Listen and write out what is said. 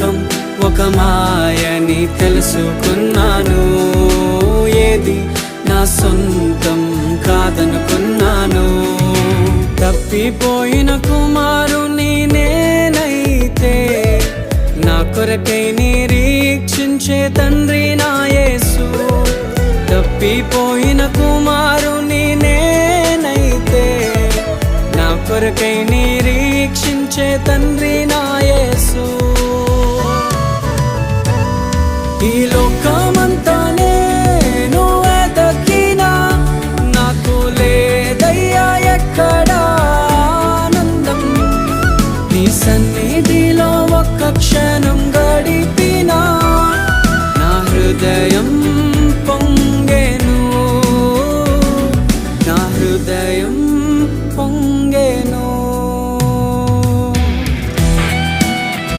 లోకం ఒక మాయని తెలుసుకున్నాను. ఏది నా సొంతం కాదనుకున్నాను. తప్పిపోయిన కుమారుని నేనైతే నా కొరకై నిరీక్షించే తండ్రి నా యేసు. తప్పిపోయిన కుమారుని నేనైతే నా కొరకై నిరీక్షించే తండ్రి